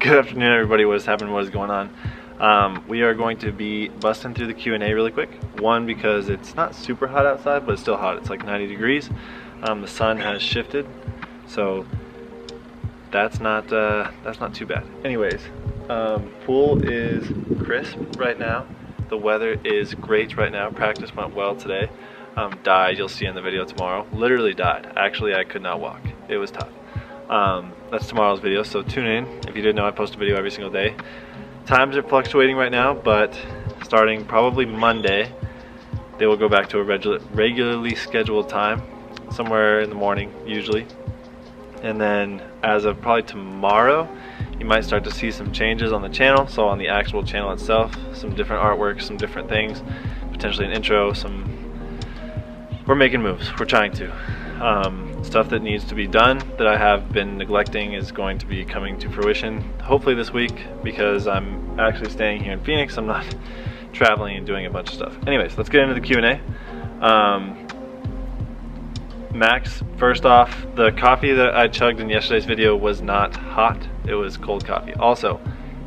Good afternoon, everybody. What's happening? What is going on? We are going to be busting through the Q&A really quick. One, because it's not super hot outside, but it's still hot. It's like 90 degrees. The sun has shifted, so that's not too bad. Anyways, pool is crisp right now. The weather is great right now. Practice went well today. Died, you'll see in the video tomorrow. Literally died. Actually, I could not walk. It was tough. That's tomorrow's video, so tune in. If you didn't know, I post a video every single day. Times are fluctuating right now, but starting probably Monday, they will go back to a regularly scheduled time, somewhere in the morning usually. And then as of probably tomorrow, you might start to see some changes on the channel. So on the actual channel itself, some different artwork, some different things, potentially an intro, we're making moves, we're trying to. Stuff that needs to be done that I have been neglecting is going to be coming to fruition hopefully this week, because I'm actually staying here in Phoenix. I'm not traveling and doing a bunch of stuff. Anyways, let's get into the Q&A. Max, first off, the coffee that I chugged in yesterday's video was not hot, it was cold coffee. Also,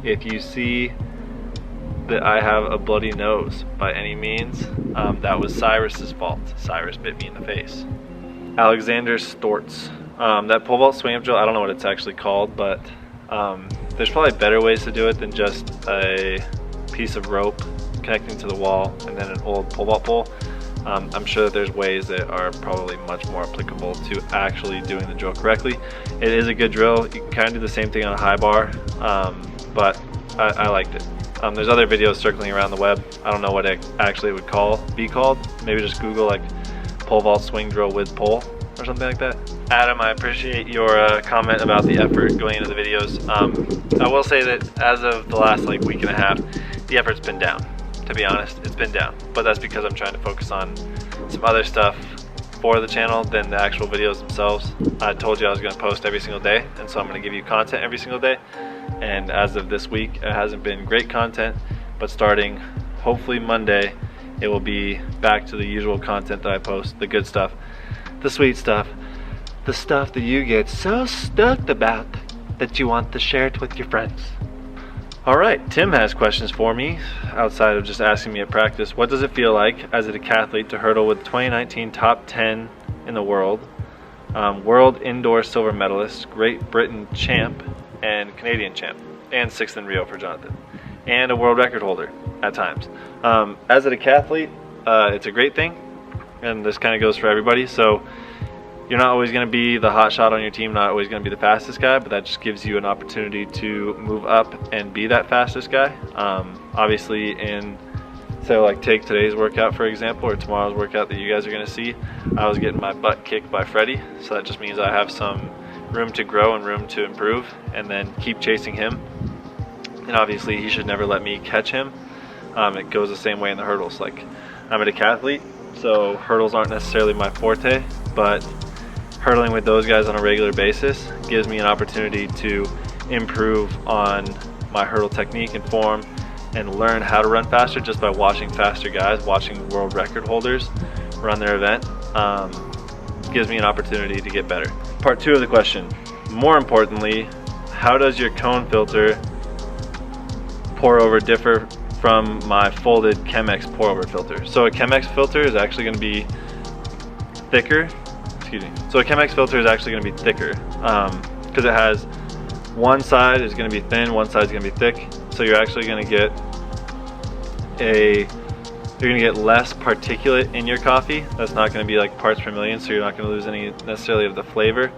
if you see that I have a bloody nose by any means, that was Cyrus's fault. Cyrus bit me in the face. Alexander Stortz. That pole vault swing up drill, I don't know what it's actually called, but there's probably better ways to do it than just a piece of rope connecting to the wall and then an old pole vault pole. I'm sure that there's ways that are probably much more applicable to actually doing the drill correctly. It is a good drill. You can kind of do the same thing on a high bar, but I liked it. There's other videos circling around the web. I don't know what it actually would be called. Maybe just Google like pole vault swing drill with pole or something like that. Adam, I appreciate your comment about the effort going into the videos. I will say that as of the last week and a half, the effort's been down. To be honest, it's been down, but that's because I'm trying to focus on some other stuff for the channel than the actual videos themselves. I told you I was going to post every single day, and so I'm going to give you content every single day. And as of this week, it hasn't been great content, but starting hopefully Monday, it will be back to the usual content that I post, the good stuff, the sweet stuff, the stuff that you get so stoked about that you want to share it with your friends. Alright, Tim has questions for me, outside of just asking me at practice. What does it feel like as a decathlete to hurdle with 2019 top 10 in the world, world indoor silver medalist, Great Britain champ, and Canadian champ, and 6th in Rio for Jonathan, and a world record holder at times. As a decathlete, it's a great thing, and this kind of goes for everybody. So you're not always going to be the hot shot on your team, not always going to be the fastest guy, but that just gives you an opportunity to move up and be that fastest guy. Obviously, take today's workout for example, or tomorrow's workout that you guys are going to see, I was getting my butt kicked by Freddie, so that just means I have some room to grow and room to improve, and then keep chasing him. And obviously, he should never let me catch him. It goes the same way in the hurdles. I'm a decathlete, so hurdles aren't necessarily my forte, but hurdling with those guys on a regular basis gives me an opportunity to improve on my hurdle technique and form, and learn how to run faster just by watching faster guys, watching world record holders run their event. Gives me an opportunity to get better. Part 2 of the question, more importantly, how does your cone filter pour over differ from my folded Chemex pour over filter? So a Chemex filter is actually going to be thicker. So a Chemex filter is actually going to be thicker because it has one side is going to be thin, one side is going to be thick. So you're actually going to get less particulate in your coffee. That's not going to be like parts per million, so you're not going to lose any necessarily of the flavor.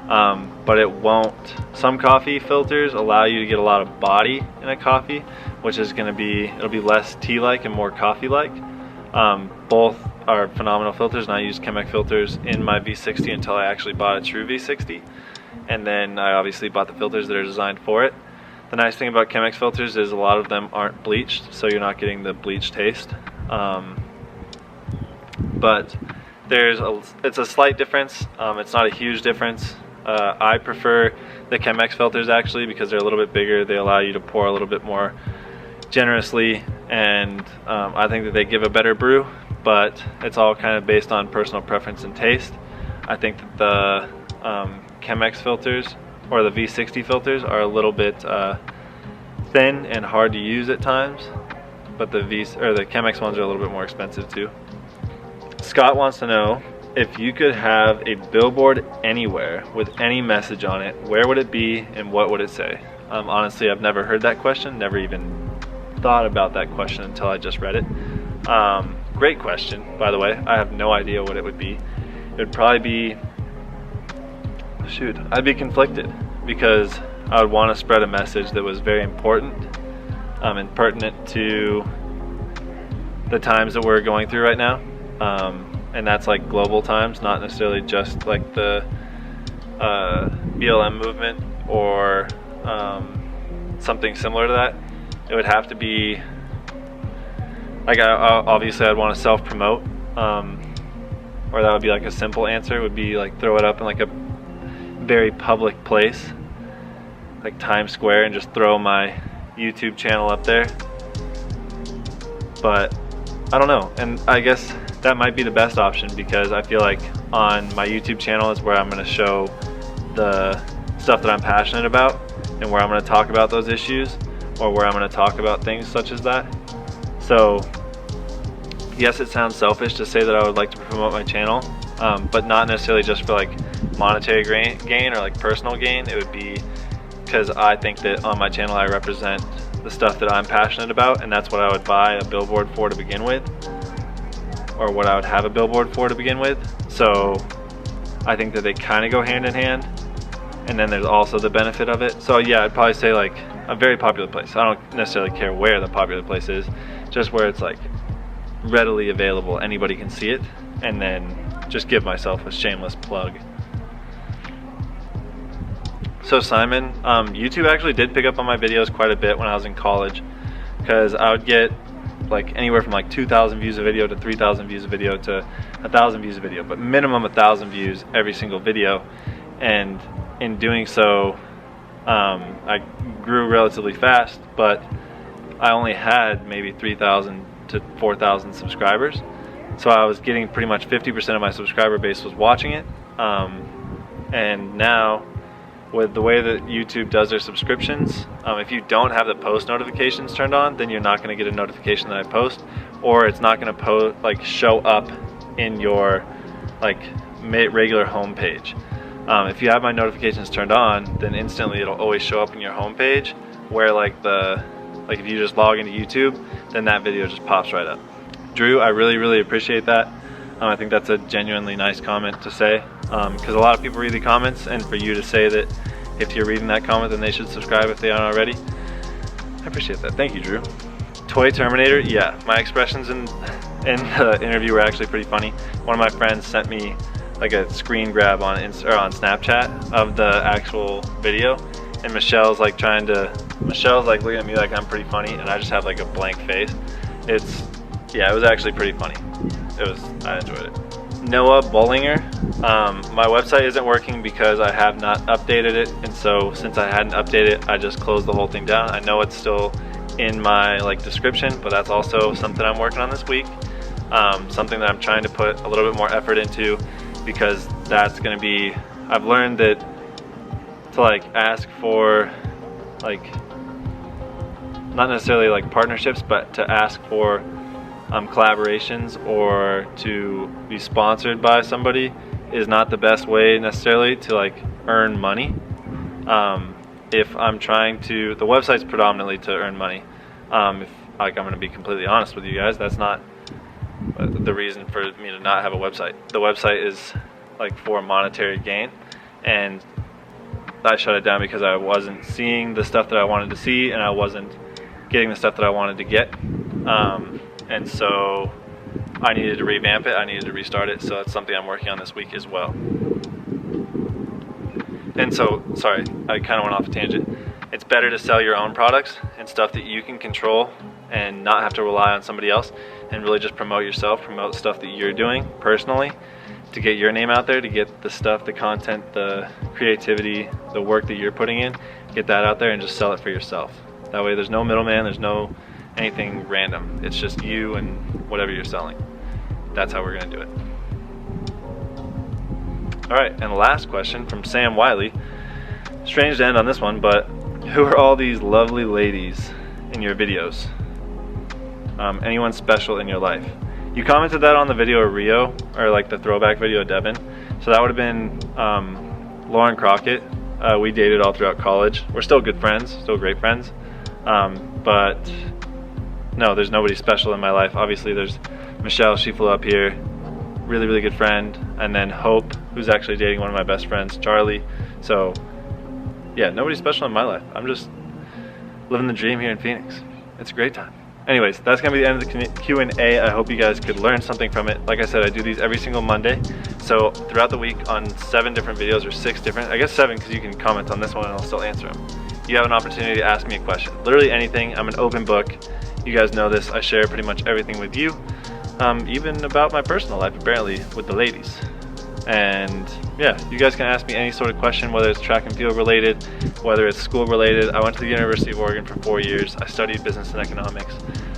But it won't. Some coffee filters allow you to get a lot of body in a coffee, which is going to be, it'll be less tea-like and more coffee-like. Both are phenomenal filters, and I used Chemex filters in my V60 until I actually bought a true V60, and then I obviously bought the filters that are designed for it. The nice thing about Chemex filters is a lot of them aren't bleached, so you're not getting the bleached taste. But it's a slight difference. It's not a huge difference. I prefer the Chemex filters actually because they're a little bit bigger. They allow you to pour a little bit more generously, and I think that they give a better brew, but it's all kind of based on personal preference and taste. I think that the Chemex filters or the V60 filters are a little bit thin and hard to use at times, but the Chemex ones are a little bit more expensive too. Scott wants to know, if you could have a billboard anywhere with any message on it, where would it be and what would it say? Honestly, I've never heard that question, never even thought about that question until I just read it. Great question, by the way. I have no idea what it would be. It would probably be, I'd be conflicted, because I would want to spread a message that was very important and pertinent to the times that we're going through right now. And that's like global times, not necessarily just like the BLM movement or something similar to that. It would have to be like, obviously I'd want to self-promote, or that would be like a simple answer, would be like throw it up in like a very public place like Times Square and just throw my YouTube channel up there. But I don't know, and I guess that might be the best option, because I feel like on my YouTube channel is where I'm going to show the stuff that I'm passionate about and where I'm going to talk about those issues, or where I'm going to talk about things such as that. So yes, it sounds selfish to say that I would like to promote my channel, but not necessarily just for like monetary gain or like personal gain. It would be because I think that on my channel I represent the stuff that I'm passionate about, and that's what I would buy a billboard for to begin with, or what I would have a billboard for to begin with. So I think that they kind of go hand in hand, and then there's also the benefit of it. So yeah, I'd probably say like a very popular place. I don't necessarily care where the popular place is, just where it's like readily available, anybody can see it, and then just give myself a shameless plug. So Simon, YouTube actually did pick up on my videos quite a bit when I was in college, because I would get like anywhere from like 2,000 views a video to 3,000 views a video to 1,000 views a video, but minimum 1,000 views every single video. And in doing so, I grew relatively fast, but I only had maybe 3,000 to 4,000 subscribers. So I was getting pretty much 50% of my subscriber base was watching it. And now, with the way that YouTube does their subscriptions, if you don't have the post notifications turned on, then you're not going to get a notification that I post, or it's not going to show up in your like regular homepage. If you have my notifications turned on, then instantly it'll always show up in your homepage, where like if you just log into YouTube, then that video just pops right up. Drew, I really appreciate that. I think that's a genuinely nice comment to say, because a lot of people read the comments, and for you to say that if you're reading that comment then they should subscribe if they aren't already, I appreciate that. Thank you, Drew. Toy Terminator, yeah, my expressions in the interview were actually pretty funny. One of my friends sent me like a screen grab on Snapchat of the actual video, and Michelle's like looking at me like I'm pretty funny, and I just have like a blank face. It was actually pretty funny. I enjoyed it. Noah Bollinger, my website isn't working because I have not updated it, and so since I hadn't updated it, I just closed the whole thing down. I know it's still in my description, but that's also something I'm working on this week. Something that I'm trying to put a little bit more effort into, because that's going to be, I've learned that to ask for not necessarily partnerships, but to ask for collaborations or to be sponsored by somebody is not the best way necessarily to earn money. If I'm trying to, the website's predominantly to earn money. If I'm going to be completely honest with you guys, that's not the reason for me to not have a website. The website is for monetary gain, and I shut it down because I wasn't seeing the stuff that I wanted to see, and I wasn't getting the stuff that I wanted to get. And so I needed to revamp it, I needed to restart it, so that's something I'm working on this week as well. And so, sorry, I kind of went off a tangent. It's better to sell your own products and stuff that you can control and not have to rely on somebody else, and really just promote yourself, promote stuff that you're doing personally to get your name out there, to get the stuff, the content, the creativity, the work that you're putting in, get that out there and just sell it for yourself. That way there's no middleman, there's no anything random. It's just you and whatever you're selling. That's how we're going to do it. All right, and the last question from Sam Wiley. Strange to end on this one, but Who are all these lovely ladies in your videos? Anyone special in your life? You commented that on the video of Rio, or like the throwback video of Devin. So that would have been Lauren Crockett. We dated all throughout college. We're still good friends, still great friends. But no, there's nobody special in my life. Obviously there's Michelle, she flew up here. Really, really good friend. And then Hope, who's actually dating one of my best friends, Charlie. So yeah, nobody special in my life. I'm just living the dream here in Phoenix. It's a great time. Anyways, that's gonna be the end of the Q&A. I hope you guys could learn something from it. Like I said, I do these every single Monday. So throughout the week on 7 different videos, or 6 different, I guess 7 because you can comment on this one and I'll still answer them. You have an opportunity to ask me a question. Literally anything. I'm an open book. You guys know this. I share pretty much everything with you, even about my personal life apparently with the ladies. And yeah, you guys can ask me any sort of question, whether it's track and field related, whether it's school related. I went to the University of Oregon for 4 years. I studied business and economics.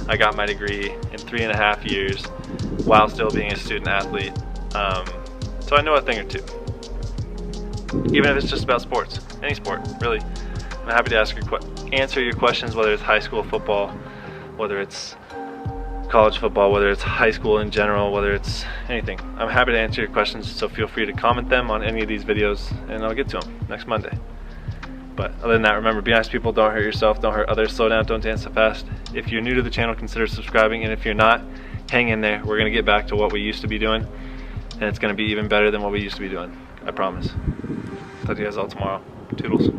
I got my degree in 3.5 years while still being a student athlete. So I know a thing or two. Even if it's just about sports, any sport, really. I'm happy to answer your questions, whether it's high school football, whether it's college football, whether it's high school in general, whether it's anything. I'm happy to answer your questions, so feel free to comment them on any of these videos and I'll get to them next Monday. But other than that, remember, be nice to people, don't hurt yourself, don't hurt others, slow down, don't dance so fast. If you're new to the channel, consider subscribing, and if you're not, hang in there. We're gonna get back to what we used to be doing, and it's gonna be even better than what we used to be doing. I promise. Talk to you guys all tomorrow. Toodles.